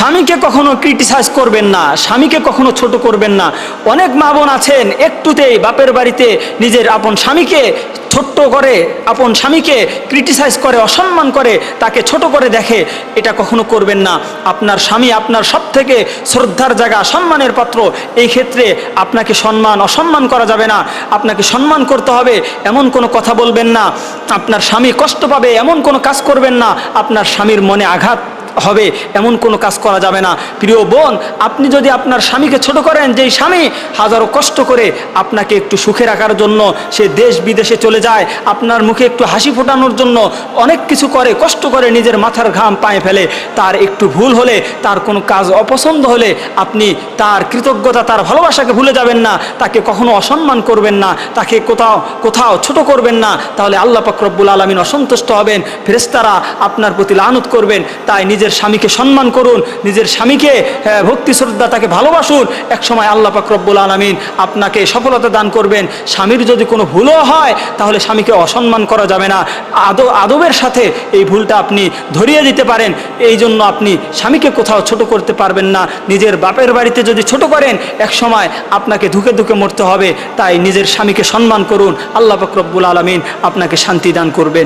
স্বামীকে কখনো ক্রিটিসাইজ করবেন না, স্বামীকে কখনো ছোট করবেন না। অনেক মা বোন আছেন একটুতেই বাপের বাড়িতে নিজের আপন স্বামীকে ছোট্ট করে, আপন স্বামীকে ক্রিটিসাইজ করে, অসম্মান করে, তাকে ছোট করে দেখে। এটা কখনো করবেন না। আপনার স্বামী আপনার সব থেকে শ্রদ্ধার জায়গা, সম্মানের পাত্র। এই ক্ষেত্রে আপনাকে অসম্মান করা যাবে না, আপনাকে সম্মান করতে হবে। এমন কোনো কথা বলবেন না, আপনার স্বামী কষ্ট পাবে এমন কোনো কাজ করবেন না, আপনার স্বামীর মনে আঘাত হবে এমন কোনো কাজ করা যাবে না। প্রিয় বোন, আপনি যদি আপনার স্বামীকে ছোট করেন, যেই স্বামী হাজারো কষ্ট করে আপনাকে একটু সুখে রাখার জন্য সে দেশ বিদেশে চলে যায়, আপনার মুখে একটু হাসি ফোটানোর জন্য অনেক কিছু করে, কষ্ট করে, নিজের মাথার ঘাম পায়ে ফেলে, তার একটু ভুল হলে, তার কোনো কাজ অপছন্দ হলে আপনি তার কৃতজ্ঞতা, তার ভালোবাসাকে ভুলে যাবেন না, তাকে কখনো অসম্মান করবেন না, তাকে কোথাও ছোট করবেন না। তাহলে আল্লাহ পাক রব্বুল আলামিন অসন্তুষ্ট হবেন, ফেরেশতারা আপনার প্রতি লানত করবেন। তাই নিজের স্বামীকে সম্মান করুন, নিজের স্বামীকে ভক্তি শ্রদ্ধা, তাকে ভালোবাসুন। এক সময় আল্লাহ পাক রব্বুল আলামিন আপনাকে সফলতা দান করবেন। স্বামীর যদি কোনো ভুলও হয় তাহলে স্বামীকে অসম্মান করা যাবে না, আদবের সাথে এই ভুলটা আপনি ধরিয়ে দিতে পারেন। এই জন্য আপনি স্বামীকে কোথাও ছোট করতে পারবেন না। নিজের বাপের বাড়িতে যদি ছোট করেন, এক সময় আপনাকে ধুকে ধুকে মরতে হবে। তাই নিজের স্বামীকে সম্মান করুন, আল্লাহ পাক রব্বুল আলামিন আপনাকে শান্তি দান করবেন।